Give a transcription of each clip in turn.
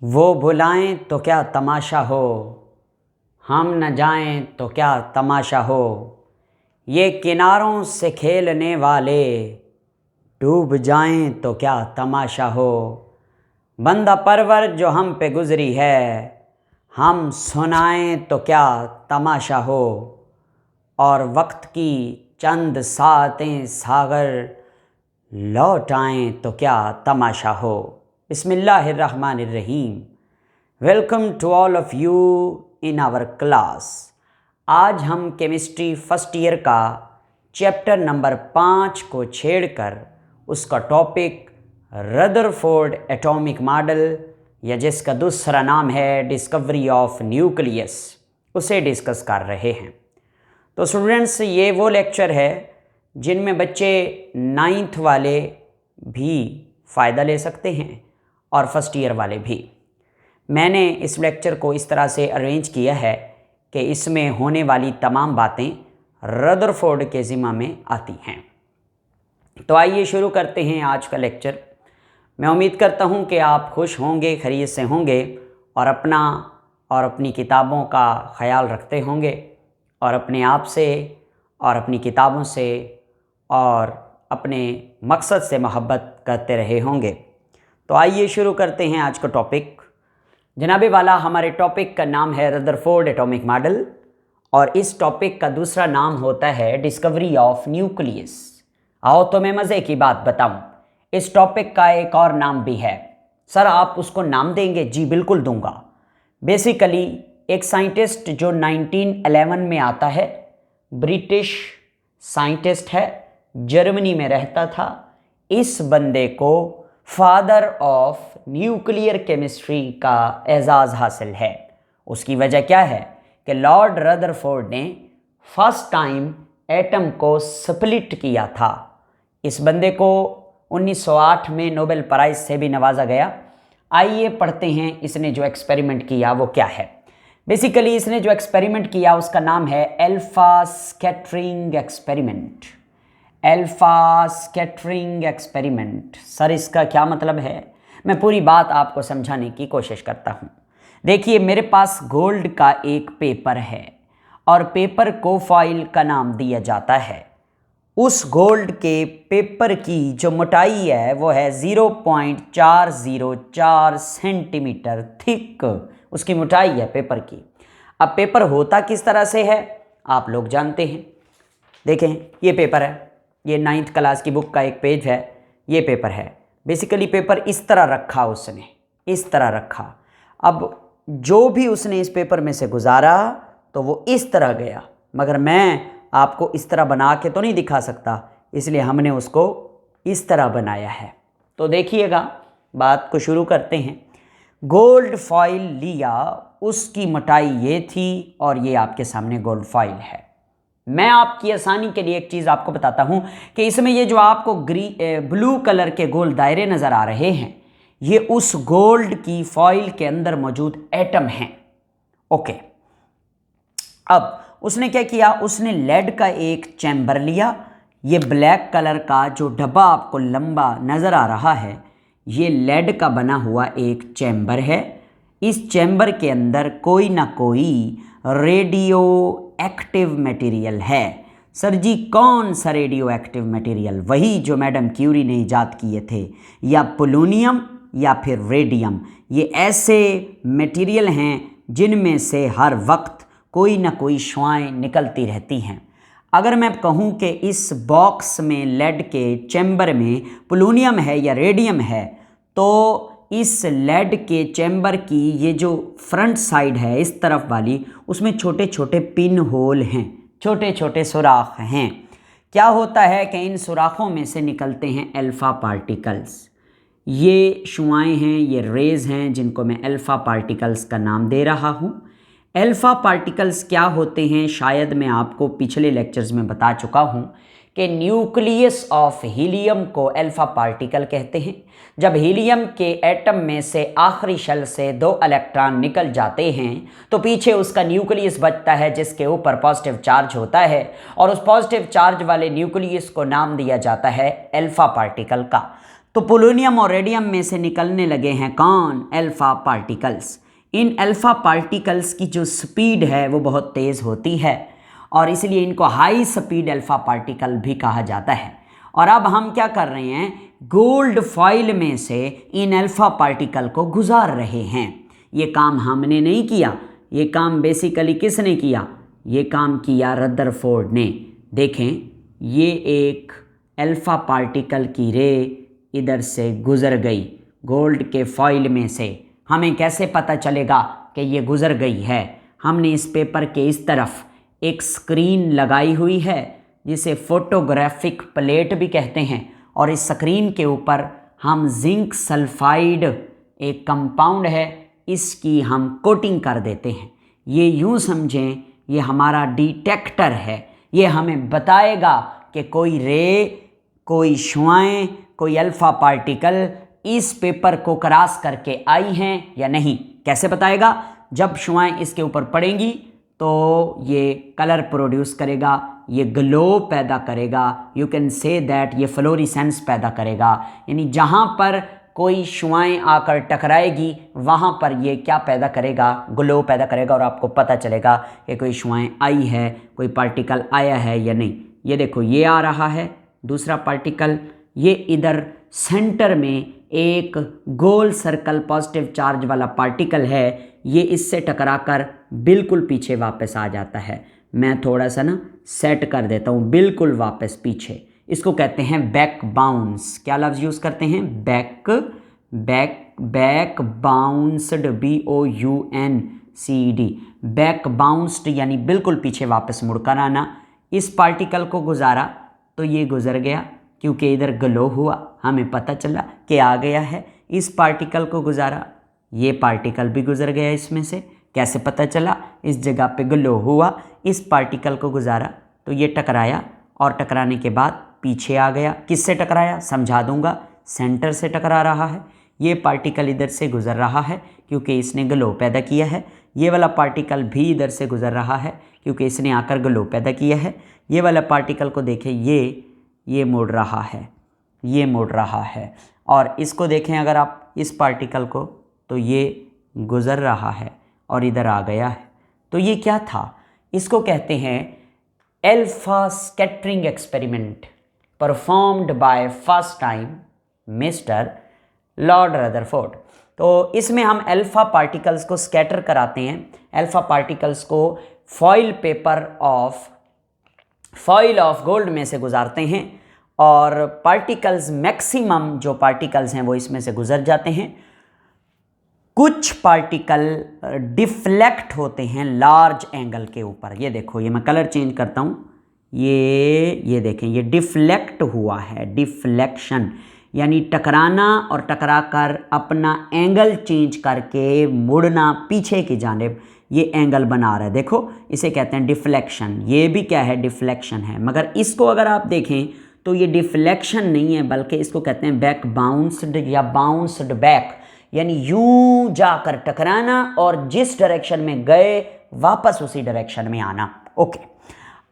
वो भुलाएं तो क्या तमाशा हो, हम न जाएं तो क्या तमाशा हो। ये किनारों से खेलने वाले डूब जाएं तो क्या तमाशा हो। बंदा परवर जो हम पे गुजरी है, हम सुनाएं तो क्या तमाशा हो। और वक्त की चंद सातें सागर लौट आएं तो क्या तमाशा हो। बिस्मिल्लाहिर्रहमानिर्रहीम। Welcome to all of you in our class. आज हम केमिस्ट्री फर्स्ट ईयर का चैप्टर नंबर 5 को छेड़कर उसका टॉपिक रदरफोर्ड एटॉमिक मॉडल, या जिसका दूसरा नाम है डिस्कवरी ऑफ न्यूक्लियस, उसे डिस्कस कर रहे हैं। तो स्टूडेंट्स, ये वो लेक्चर है जिनमें बच्चे 9th वाले भी फ़ायदा ले सकते हैं और फर्स्ट ईयर वाले भी। मैंने इस लेक्चर को इस तरह से अरेंज किया है कि इसमें होने वाली तमाम बातें रदरफोर्ड के ज़िम्मा में आती हैं। तो आइए शुरू करते हैं आज का लेक्चर। मैं उम्मीद करता हूं कि आप खुश होंगे, खैरियत से होंगे और अपना और अपनी किताबों का ख्याल रखते होंगे और अपने आप से और अपनी किताबों से और अपने मकसद से मोहब्बत करते रहे होंगे। तो आइए शुरू करते हैं आज का टॉपिक। जनाबे वाला, हमारे टॉपिक का नाम है रदरफोर्ड एटॉमिक मॉडल और इस टॉपिक का दूसरा नाम होता है डिस्कवरी ऑफ न्यूक्लियस। आओ तो मैं मज़े की बात बताऊं, इस टॉपिक का एक और नाम भी है। सर आप उसको नाम देंगे? जी बिल्कुल दूंगा। बेसिकली एक साइंटिस्ट जो 1911 में आता है, ब्रिटिश साइंटिस्ट है, जर्मनी में रहता था। इस बंदे को फादर ऑफ न्यूक्लियर केमिस्ट्री का एजाज़ हासिल है। उसकी वजह क्या है कि लॉर्ड रदरफोर्ड ने फर्स्ट टाइम एटम को स्प्लिट किया था। इस बंदे को 1908 में नोबेल प्राइज़ से भी नवाजा गया। आइए पढ़ते हैं इसने जो एक्सपेरिमेंट किया वो क्या है। बेसिकली इसने जो एक्सपेरिमेंट किया उसका नाम है alpha scattering experiment. Alpha scattering experiment. Sir इसका क्या मतलब है? मैं पूरी बात आपको समझाने की कोशिश करता हूँ। देखिए, मेरे पास गोल्ड का एक पेपर है और पेपर को फॉइल का नाम दिया जाता है। उस गोल्ड के पेपर की जो मोटाई है वो है 0.404 सेंटीमीटर थिक, उसकी मोटाई है पेपर की। अब पेपर होता किस तरह से है आप लोग जानते हैं। देखें, ये पेपर है, ये 9th क्लास की बुक का एक पेज है, ये पेपर है। बेसिकली पेपर इस तरह रखा, उसने इस तरह रखा। अब जो भी उसने इस पेपर में से गुजारा तो वो इस तरह गया, मगर मैं आपको इस तरह बना के तो नहीं दिखा सकता, इसलिए हमने उसको इस तरह बनाया है। तो देखिएगा, बात को शुरू करते हैं। गोल्ड फॉइल लिया, उसकी मोटाई ये थी और ये आपके सामने गोल्ड फॉइल है। मैं आपकी आसानी के लिए एक चीज़ आपको बताता हूँ कि इसमें ये जो आपको ब्लू कलर के गोल दायरे नज़र आ रहे हैं, ये उस गोल्ड की फॉइल के अंदर मौजूद एटम हैं। ओके, अब उसने क्या किया, उसने लेड का एक चैम्बर लिया। ये ब्लैक कलर का जो डब्बा आपको लंबा नज़र आ रहा है, ये लेड का बना हुआ एक चैम्बर है। इस चैम्बर के अंदर कोई ना कोई रेडियो एक्टिव मटेरियल है। सर जी कौन सा रेडियो एक्टिव मटेरियल? वही जो मैडम क्यूरी ने इजाद किए थे, या पोलोनियम या फिर रेडियम। ये ऐसे मटेरियल हैं जिनमें से हर वक्त कोई ना कोई शुआएं निकलती रहती हैं। अगर मैं कहूँ कि इस बॉक्स में लेड के चैम्बर में पोलोनियम है या रेडियम है, तो इस लेड के चैम्बर की ये जो फ्रंट साइड है इस तरफ वाली, उसमें छोटे छोटे पिन होल हैं, छोटे छोटे सुराख हैं। क्या होता है कि इन सुराखों में से निकलते हैं अल्फ़ा पार्टिकल्स। ये शुआएं हैं, ये रेज़ हैं, जिनको मैं अल्फ़ा पार्टिकल्स का नाम दे रहा हूँ। अल्फ़ा पार्टिकल्स क्या होते हैं, शायद मैं आपको पिछले लेक्चर्स में बता चुका हूँ कि न्यूक्लियस ऑफ हीलियम को अल्फ़ा पार्टिकल कहते हैं। जब हीलियम के एटम में से आखिरी शेल से 2 इलेक्ट्रॉन निकल जाते हैं तो पीछे उसका न्यूक्लियस बचता है, जिसके ऊपर पॉजिटिव चार्ज होता है, और उस पॉजिटिव चार्ज वाले न्यूक्लियस को नाम दिया जाता है अल्फ़ा पार्टिकल का। तो पोलोनियम और रेडियम में से निकलने लगे हैं कौन? Alpha particles. इन अल्फा पार्टिकल्स की जो स्पीड है वो बहुत तेज़ होती है और इसलिए इनको हाई स्पीड अल्फा पार्टिकल भी कहा जाता है। और अब हम क्या कर रहे हैं? गोल्ड फॉइल में से इन अल्फा पार्टिकल को गुजार रहे हैं। ये काम हमने नहीं किया, ये काम बेसिकली किसने किया? ये काम किया रदरफोर्ड ने। देखें, ये एक अल्फा पार्टिकल की रे इधर से गुज़र गई गोल्ड के फॉइल में से। हमें कैसे पता चलेगा कि ये गुज़र गई है? हमने इस पेपर के इस तरफ एक स्क्रीन लगाई हुई है जिसे फोटोग्राफिक प्लेट भी कहते हैं और इस स्क्रीन के ऊपर हम जिंक सल्फाइड एक कंपाउंड है इसकी हम कोटिंग कर देते हैं। ये यूँ समझें ये हमारा डिटेक्टर है, ये हमें बताएगा कि कोई रे, कोई शुआएं, कोई अल्फ़ा पार्टिकल इस पेपर को क्रॉस करके आई हैं या नहीं। कैसे बताएगा? जब शुआएं इसके ऊपर पड़ेंगी तो ये कलर प्रोड्यूस करेगा, ये ग्लो पैदा करेगा, यू कैन से दैट ये फ्लोरिसेंस पैदा करेगा। यानी जहाँ पर कोई शुआएं आकर टकराएगी वहाँ पर ये क्या पैदा करेगा? ग्लो पैदा करेगा और आपको पता चलेगा कि कोई शुआएं आई है, कोई पार्टिकल आया है या नहीं। ये देखो, ये आ रहा है दूसरा पार्टिकल, ये इधर सेंटर में एक गोल सर्कल पॉजिटिव चार्ज वाला पार्टिकल है, ये इससे टकराकर बिल्कुल पीछे वापस आ जाता है। मैं थोड़ा सा ना सेट कर देता हूँ बिल्कुल वापस पीछे। इसको कहते हैं बैक बाउंस। क्या लफ्ज़ यूज़ करते हैं? Back, back, back bounced, BOUNCED, back bounced यानी बिल्कुल पीछे वापस मुड़कर आना। इस पार्टिकल को गुजारा तो ये गुजर गया क्योंकि इधर ग्लो हुआ, हमें पता चला कि आ गया है। इस पार्टिकल को गुजारा, ये पार्टिकल भी गुजर गया इसमें से। कैसे पता चला? इस जगह पे ग्लो हुआ, इस पार्टिकल को गुजारा तो ये टकराया और टकराने के बाद पीछे आ गया। किससे टकराया? समझा दूंगा, सेंटर से टकरा रहा है। ये पार्टिकल इधर से गुजर रहा है क्योंकि इसने ग्लो पैदा किया है। ये वाला पार्टिकल भी इधर से गुजर रहा है क्योंकि इसने आकर ग्लो पैदा किया है। ये वाला पार्टिकल को देखें, ये मुड़ रहा है, ये मुड़ रहा है। और इसको देखें अगर आप इस पार्टिकल को, तो ये गुज़र रहा है और इधर आ गया है। तो ये क्या था? इसको कहते हैं alpha scattering experiment performed by first time mister Lord Rutherford. तो इसमें हम अल्फा पार्टिकल्स को स्कैटर कराते हैं। अल्फा पार्टिकल्स को फॉइल ऑफ गोल्ड में से गुजारते हैं और पार्टिकल्स मैक्सिमम जो पार्टिकल्स हैं वो इसमें से गुजर जाते हैं। कुछ पार्टिकल डिफ्लेक्ट होते हैं लार्ज एंगल के ऊपर। ये देखो, ये मैं कलर चेंज करता हूँ, ये देखें, ये डिफ्लेक्ट हुआ है, डिफ्लेक्शन यानी टकराना और टकराकर अपना एंगल चेंज करके मुड़ना पीछे की जानिब, ये एंगल बना रहा है। देखो, इसे कहते हैं डिफ्लेक्शन। ये भी क्या है? डिफ्लेक्शन है। मगर इसको अगर आप देखें तो ये डिफ्लेक्शन नहीं है बल्कि इसको कहते हैं बैक बाउंस्ड या बाउंस्ड बैक, यानी यूं जाकर टकराना और जिस डायरेक्शन में गए वापस उसी डायरेक्शन में आना। ओके,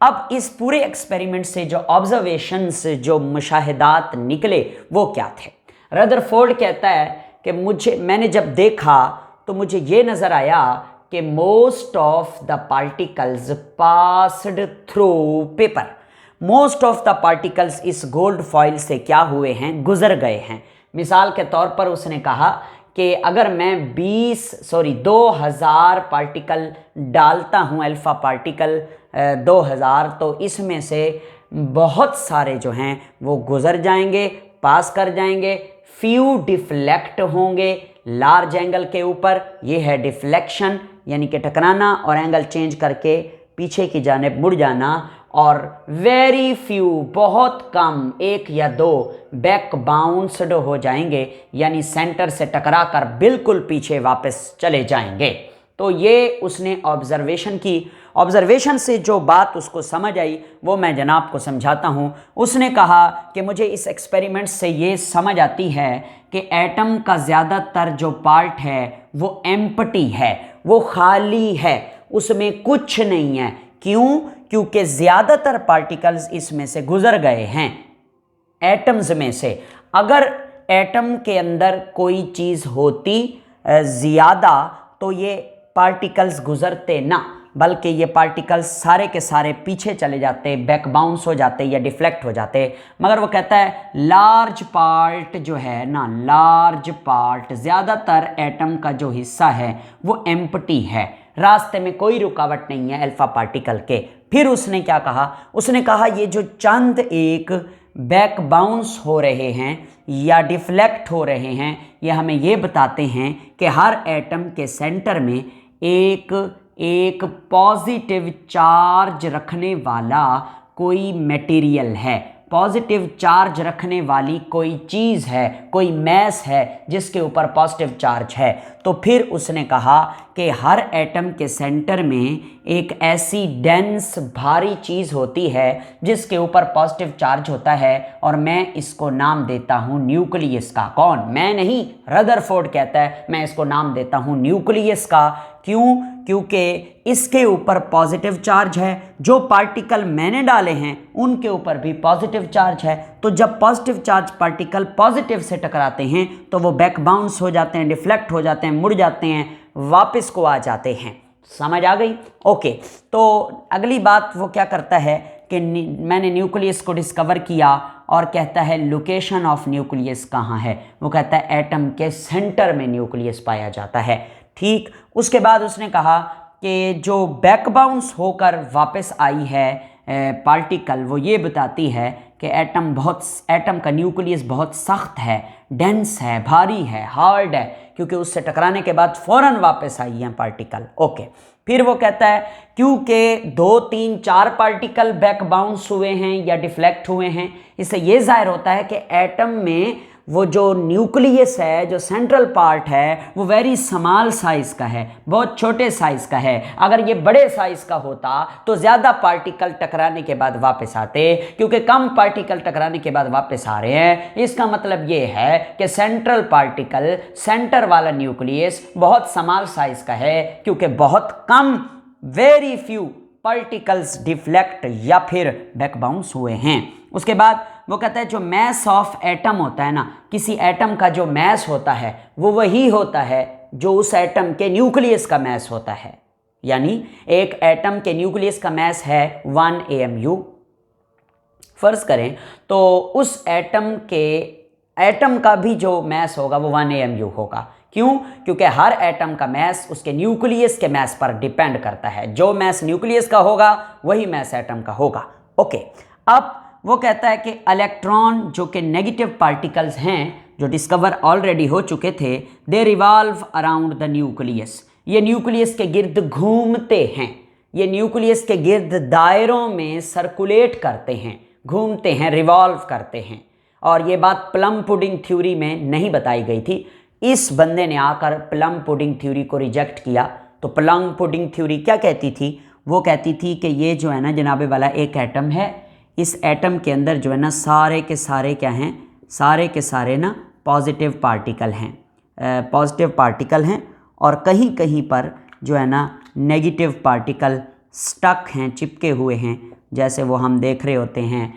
अब इस पूरे एक्सपेरिमेंट से जो ऑब्जर्वेशंस, जो मुशाहिदात निकले वो क्या थे? रदरफोर्ड कहता है कि मैंने जब देखा तो मुझे ये नज़र आया कि most of the particles passed through paper. Most of the particles इस गोल्ड फॉइल से क्या हुए हैं? गुजर गए हैं। मिसाल के तौर पर उसने कहा कि अगर मैं 2000 पार्टिकल डालता हूँ, अल्फ़ा पार्टिकल 2000, तो इसमें से बहुत सारे जो हैं वो गुज़र जाएंगे, पास कर जाएंगे, फ्यू डिफ्लेक्ट होंगे लार्ज एंगल के ऊपर। ये है डिफ्लेक्शन यानी कि टकराना और एंगल चेंज करके पीछे की जानिब मुड़ जाना। और वेरी फ्यू, बहुत कम, 1 या 2 बैक बाउंस्ड हो जाएंगे यानी सेंटर से टकरा कर बिल्कुल पीछे वापस चले जाएंगे। तो ये उसने ऑब्जर्वेशन की। ऑब्जर्वेशन से जो बात उसको समझ आई वो मैं जनाब को समझाता हूँ। उसने कहा कि मुझे इस एक्सपेरिमेंट से ये समझ आती है कि एटम का ज़्यादातर जो पार्ट है वो एम्प्टी है, वो खाली है, उसमें कुछ नहीं है। क्यों? क्योंकि ज़्यादातर पार्टिकल्स इसमें से गुजर गए हैं एटम्स में से। अगर एटम के अंदर कोई चीज़ होती ज़्यादा तो ये पार्टिकल्स गुजरते ना, बल्कि ये पार्टिकल्स सारे के सारे पीछे चले जाते, बैक बाउंस हो जाते या डिफ्लेक्ट हो जाते। मगर वो कहता है लार्ज पार्ट जो है ना, लार्ज पार्ट, ज़्यादातर एटम का जो हिस्सा है वो एम्प्टी है, रास्ते में कोई रुकावट नहीं है अल्फा पार्टिकल के। फिर उसने क्या कहा, उसने कहा ये जो चंद एक बैक बाउंस हो रहे हैं या डिफ्लेक्ट हो रहे हैं, ये हमें ये बताते हैं कि हर एटम के सेंटर में एक पॉजिटिव चार्ज रखने वाला कोई मटेरियल है, पॉजिटिव चार्ज रखने वाली कोई चीज़ है, कोई मैस है जिसके ऊपर पॉजिटिव चार्ज है। तो फिर उसने कहा कि हर एटम के सेंटर में एक ऐसी डेंस भारी चीज़ होती है जिसके ऊपर पॉजिटिव चार्ज होता है, और मैं इसको नाम देता हूँ न्यूक्लियस का। कौन? मैं नहीं, रदरफोर्ड कहता है मैं इसको नाम देता हूँ न्यूक्लियस का। क्यों? क्योंकि इसके ऊपर पॉजिटिव चार्ज है, जो पार्टिकल मैंने डाले हैं उनके ऊपर भी पॉजिटिव चार्ज है। तो जब पॉजिटिव चार्ज पार्टिकल पॉजिटिव से टकराते हैं तो वो बैक बाउंस हो जाते हैं, डिफ्लेक्ट हो जाते हैं, मुड़ जाते हैं, वापस को आ जाते हैं। समझ आ गई? ओके। तो अगली बात वो क्या करता है कि मैंने न्यूक्लियस को डिस्कवर किया और कहता है लोकेशन ऑफ न्यूक्लियस कहाँ है। वो कहता है एटम के सेंटर में न्यूक्लियस पाया जाता है। ठीक। उसके बाद उसने कहा कि जो बैक बाउंस होकर वापस आई है पार्टिकल, वो ये बताती है कि एटम का न्यूक्लियस बहुत सख्त है, डेंस है, भारी है, हार्ड है, क्योंकि उससे टकराने के बाद फ़ौरन वापस आई है पार्टिकल। ओके। फिर वो कहता है क्योंकि 2, 3, 4 पार्टिकल बैक बाउंस हुए हैं या डिफ्लेक्ट हुए हैं, इससे ये जाहिर होता है कि एटम में वो जो न्यूक्लियस है, जो सेंट्रल पार्ट है, वो वेरी स्मॉल साइज़ का है, बहुत छोटे साइज़ का है। अगर ये बड़े साइज़ का होता तो ज़्यादा पार्टिकल टकराने के बाद वापस आते, क्योंकि कम पार्टिकल टकराने के बाद वापस आ रहे हैं। इसका मतलब ये है कि सेंट्रल पार्टिकल, सेंटर वाला न्यूक्लियस बहुत स्मॉल साइज़ का है, क्योंकि बहुत कम, वेरी फ्यू पार्टिकल्स डिफ्लेक्ट या फिर बैक बाउंस हुए हैं। उसके बाद वो कहता है जो मैस ऑफ एटम होता है ना, किसी एटम का जो मैस होता है वो वही होता है जो उस एटम के न्यूक्लियस का मैस होता है। यानी एक एटम के न्यूक्लियस का मैस है 1 AMU फर्ज करें, तो उस एटम का भी जो मैस होगा वो 1 AMU होगा। क्यों? क्योंकि हर एटम का मैस उसके न्यूक्लियस के मैस पर डिपेंड करता है। जो मैस न्यूक्लियस का होगा वही मैस एटम का होगा। ओके। अब वो कहता है कि इलेक्ट्रॉन जो कि नेगेटिव पार्टिकल्स हैं, जो डिस्कवर ऑलरेडी हो चुके थे, दे रिवॉल्व अराउंड द न्यूक्लियस। ये न्यूक्लियस के गिर्द घूमते हैं, ये न्यूक्लियस के गिर्द दायरों में सर्कुलेट करते हैं, घूमते हैं, रिवॉल्व करते हैं। और ये बात प्लम पुडिंग थ्योरी में नहीं बताई गई थी। इस बंदे ने आकर प्लम पुडिंग थ्योरी को रिजेक्ट किया। तो प्लम पुडिंग थ्योरी क्या कहती थी? वो कहती थी कि ये जो है ना जनाबे वाला एक एटम है, इस एटम के अंदर जो है ना सारे के सारे क्या हैं, सारे के सारे ना पॉजिटिव पार्टिकल हैं, पॉजिटिव पार्टिकल हैं, और कहीं कहीं पर जो है ना नेगेटिव पार्टिकल स्टक हैं, चिपके हुए हैं, जैसे वो हम देख रहे होते हैं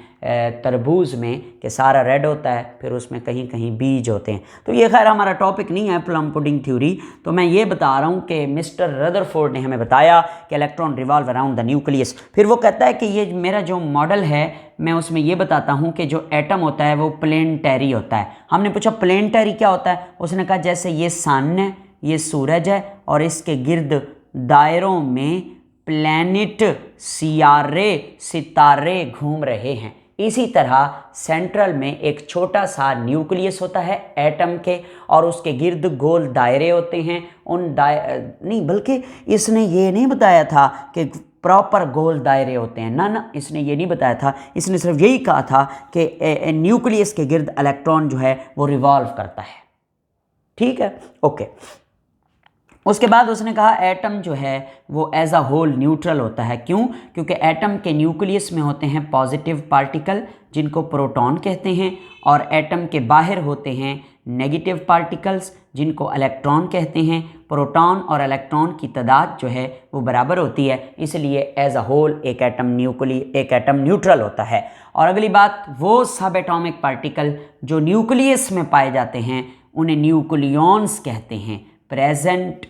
तरबूज में कि सारा रेड होता है, फिर उसमें कहीं कहीं बीज होते हैं। तो ये खैर हमारा टॉपिक नहीं है प्लम पुडिंग थ्योरी, तो मैं ये बता रहा हूँ कि मिस्टर रदरफोर्ड ने हमें बताया कि electron revolve around the nucleus. फिर वो कहता है कि ये मेरा जो मॉडल है, मैं उसमें ये बताता हूँ कि जो एटम होता है वो प्लेनेटरी होता है। हमने पूछा प्लेनेटरी क्या होता है? उसने कहा जैसे ये सन है, ये सूरज है, और इसके गिर्द दायरों में प्लैनेट, सितारे घूम रहे हैं। इसी तरह सेंट्रल में एक छोटा सा न्यूक्लियस होता है एटम के, और उसके गिर्द गोल दायरे होते हैं। नहीं, बल्कि इसने ये नहीं बताया था कि प्रॉपर गोल दायरे होते हैं, ना, इसने ये नहीं बताया था। इसने सिर्फ यही कहा था कि न्यूक्लियस के गिर्द इलेक्ट्रॉन जो है वो रिवॉल्व करता है। ठीक है, ओके। उसके बाद उसने कहा एटम जो है वो एज अ होल न्यूट्रल होता है। क्यों? क्योंकि एटम के न्यूक्लियस में होते हैं पॉजिटिव पार्टिकल जिनको प्रोटॉन कहते हैं, और एटम के बाहर होते हैं नेगेटिव पार्टिकल्स जिनको इलेक्ट्रॉन कहते हैं, प्रोटॉन और इलेक्ट्रॉन की तादाद जो है वो बराबर होती है, इसलिए एज अ होल एक एटम न्यूट्रल होता है। और अगली बात, वो सब एटॉमिक पार्टिकल जो न्यूक्लियस में पाए जाते हैं उन्हें न्यूक्लियॉन्स कहते हैं। Present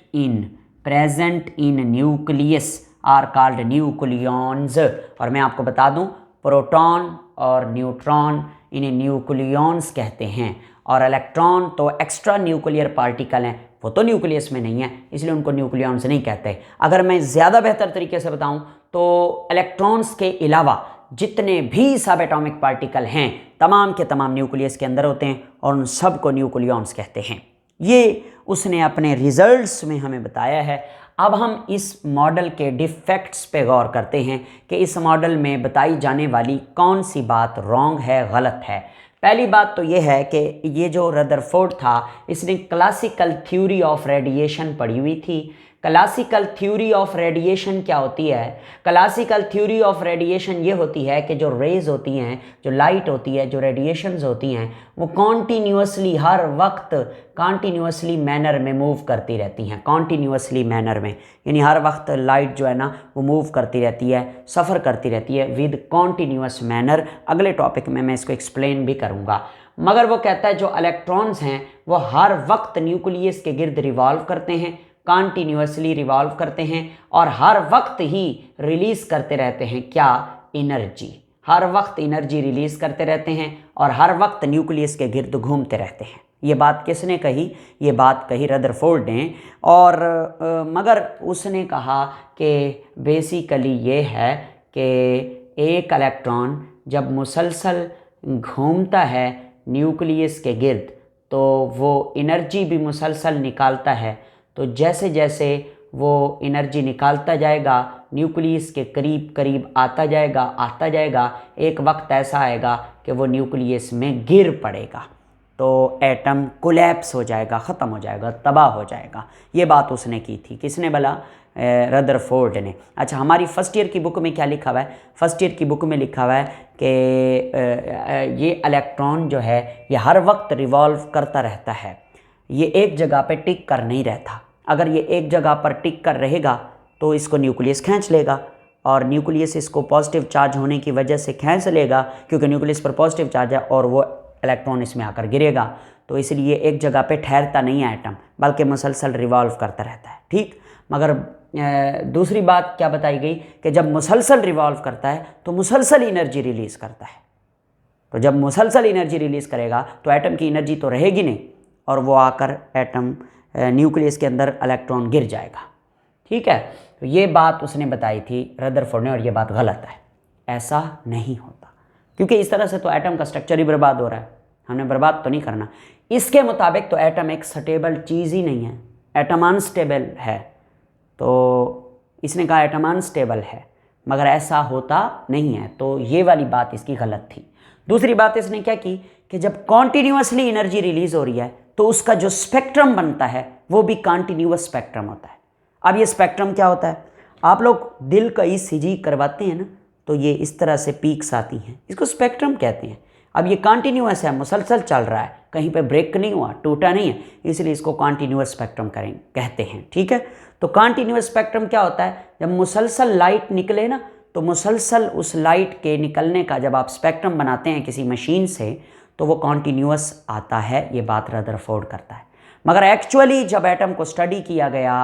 in nucleus are called nucleons. और मैं आपको बता दूं, प्रोटॉन और न्यूट्रॉन इन्हें न्यूक्लियॉन्स कहते हैं, और इलेक्ट्रॉन तो एक्स्ट्रा न्यूक्लियर पार्टिकल हैं, वो तो न्यूक्लियस में नहीं है, इसलिए उनको न्यूक्लियॉन्स नहीं कहते। अगर मैं ज़्यादा बेहतर तरीके से बताऊं तो इलेक्ट्रॉन्स के अलावा जितने भी सब एटॉमिक पार्टिकल हैं तमाम के तमाम न्यूक्लियस के अंदर होते हैं और उन सब को न्यूक्लियॉन्स कहते हैं। ये उसने अपने रिजल्ट्स में हमें बताया है। अब हम इस मॉडल के डिफेक्ट्स पे गौर करते हैं कि इस मॉडल में बताई जाने वाली कौन सी बात रॉन्ग है, गलत है। पहली बात तो ये है कि ये जो रदरफोर्ड था इसने क्लासिकल थ्योरी ऑफ रेडिएशन पढ़ी हुई थी। क्लासिकल थ्योरी ऑफ रेडिएशन क्या होती है? क्लासिकल थ्योरी ऑफ रेडिएशन ये होती है कि जो रेज होती हैं, जो लाइट होती है, जो रेडिएशंस होती हैं, वो कॉन्टीन्यूसली हर वक्त कॉन्टीन्यूसली मैनर में मूव करती रहती हैं। कॉन्टीन्यूसली मैनर में यानी हर वक्त लाइट जो है ना वो मूव करती रहती है, सफ़र करती रहती है विद कॉन्टीन्यूस मैनर। अगले टॉपिक में मैं इसको एक्सप्लेन भी करूँगा। मगर वो कहता है जो इलेक्ट्रॉन्स हैं वो हर वक्त न्यूक्लियस के गिर्द रिवॉल्व करते हैं, कॉन्टीन्यूसली रिवॉल्व करते हैं और हर वक्त ही रिलीज़ करते रहते हैं। क्या? एनर्जी। हर वक्त एनर्जी रिलीज़ करते रहते हैं और हर वक्त न्यूक्लियस के गिर्द घूमते रहते हैं। ये बात किसने कही? ये बात कही रदरफोर्ड ने। और मगर उसने कहा कि बेसिकली ये है कि एक इलेक्ट्रॉन जब मुसलसल घूमता है न्यूक्लियस के गिर्द तो वो एनर्जी भी मुसलसल निकालता है। तो जैसे जैसे वो एनर्जी निकालता जाएगा न्यूक्लियस के करीब करीब आता जाएगा, एक वक्त ऐसा आएगा कि वो न्यूक्लियस में गिर पड़ेगा, तो एटम कोलैप्स हो जाएगा, ख़त्म हो जाएगा, तबाह हो जाएगा। ये बात उसने की थी। किसने बोला? रदरफोर्ड ने। अच्छा, हमारी फर्स्ट ईयर की बुक में क्या लिखा हुआ है? फर्स्ट ईयर की बुक में लिखा हुआ है कि ये इलेक्ट्रॉन जो है ये हर वक्त रिवॉल्व करता रहता है, ये एक जगह पे टिक कर नहीं रहता। अगर ये एक जगह पर टिक कर रहेगा तो इसको न्यूक्लियस खींच लेगा और न्यूक्लियस इसको पॉजिटिव चार्ज होने की वजह से खींच लेगा, क्योंकि न्यूक्लियस पर पॉजिटिव चार्ज है, और वो इलेक्ट्रॉन इसमें आकर गिरेगा। तो इसलिए एक जगह पे ठहरता नहीं है एटम, बल्कि मुसलसल रिवॉल्व करता रहता है। ठीक, मगर दूसरी बात क्या बताई गई कि जब मुसलसल रिवॉल्व करता है तो मुसलसल एनर्जी रिलीज़ करता है। तो जब मुसलसल एनर्जी रिलीज़ करेगा तो एटम की एनर्जी तो रहेगी नहीं और वो आकर एटम न्यूक्लियस के अंदर इलेक्ट्रॉन गिर जाएगा। ठीक है, तो ये बात उसने बताई थी रदरफोर्ड ने, और ये बात गलत है। ऐसा नहीं होता, क्योंकि इस तरह से तो एटम का स्ट्रक्चर ही बर्बाद हो रहा है। हमने बर्बाद तो नहीं करना। इसके मुताबिक तो एटम एक स्टेबल चीज़ ही नहीं है, एटम अनस्टेबल है। तो इसने कहा एटम अनस्टेबल है, मगर ऐसा होता नहीं है। तो ये वाली बात इसकी गलत थी। दूसरी बात इसने क्या की कि जब कॉन्टीन्यूसली एनर्जी रिलीज़ हो रही है तो उसका जो स्पेक्ट्रम बनता है वो भी कॉन्टीन्यूअस स्पेक्ट्रम होता है। अब ये स्पेक्ट्रम क्या होता है? आप लोग दिल का ECG करवाते हैं ना, तो ये इस तरह से पीक्स आती हैं, इसको स्पेक्ट्रम कहते हैं। अब ये कॉन्टीन्यूअस है, मुसलसल चल रहा है, कहीं पे ब्रेक नहीं हुआ, टूटा नहीं है, इसलिए इसको कॉन्टीन्यूअस स्पेक्ट्रम कहते हैं। ठीक है, तो कॉन्टीन्यूअस स्पेक्ट्रम क्या होता है? जब मुसलसल लाइट निकले ना, तो मुसलसल उस लाइट के निकलने का जब आप स्पेक्ट्रम बनाते हैं किसी मशीन से तो वो कॉन्टीन्यूअस आता है। ये बात रदरफोर्ड करता है। मगर एक्चुअली जब एटम को स्टडी किया गया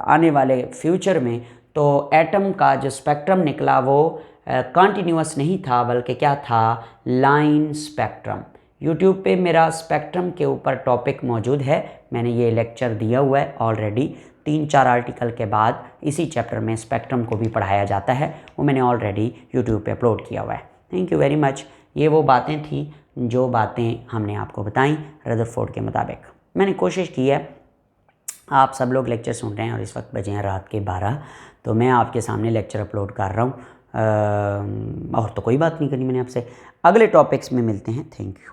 आने वाले फ्यूचर में, तो एटम का जो स्पेक्ट्रम निकला वो कॉन्टीन्यूअस नहीं था, बल्कि क्या था? Line spectrum. यूट्यूब पे मेरा स्पेक्ट्रम के ऊपर टॉपिक मौजूद है, मैंने ये लेक्चर दिया हुआ है ऑलरेडी। 3-4 आर्टिकल के बाद इसी चैप्टर में स्पेक्ट्रम को भी पढ़ाया जाता है, वो मैंने ऑलरेडी यूट्यूब पे अपलोड किया हुआ है। Thank you very much. ये वो बातें थी जो बातें हमने आपको बताई रदरफोर्ड के मुताबिक। मैंने कोशिश की है, आप सब लोग लेक्चर सुन रहे हैं और इस वक्त बजे हैं रात के 12, तो मैं आपके सामने लेक्चर अपलोड कर रहा हूँ। और तो कोई बात नहीं करनी मैंने आपसे। अगले टॉपिक्स में मिलते हैं। Thank you.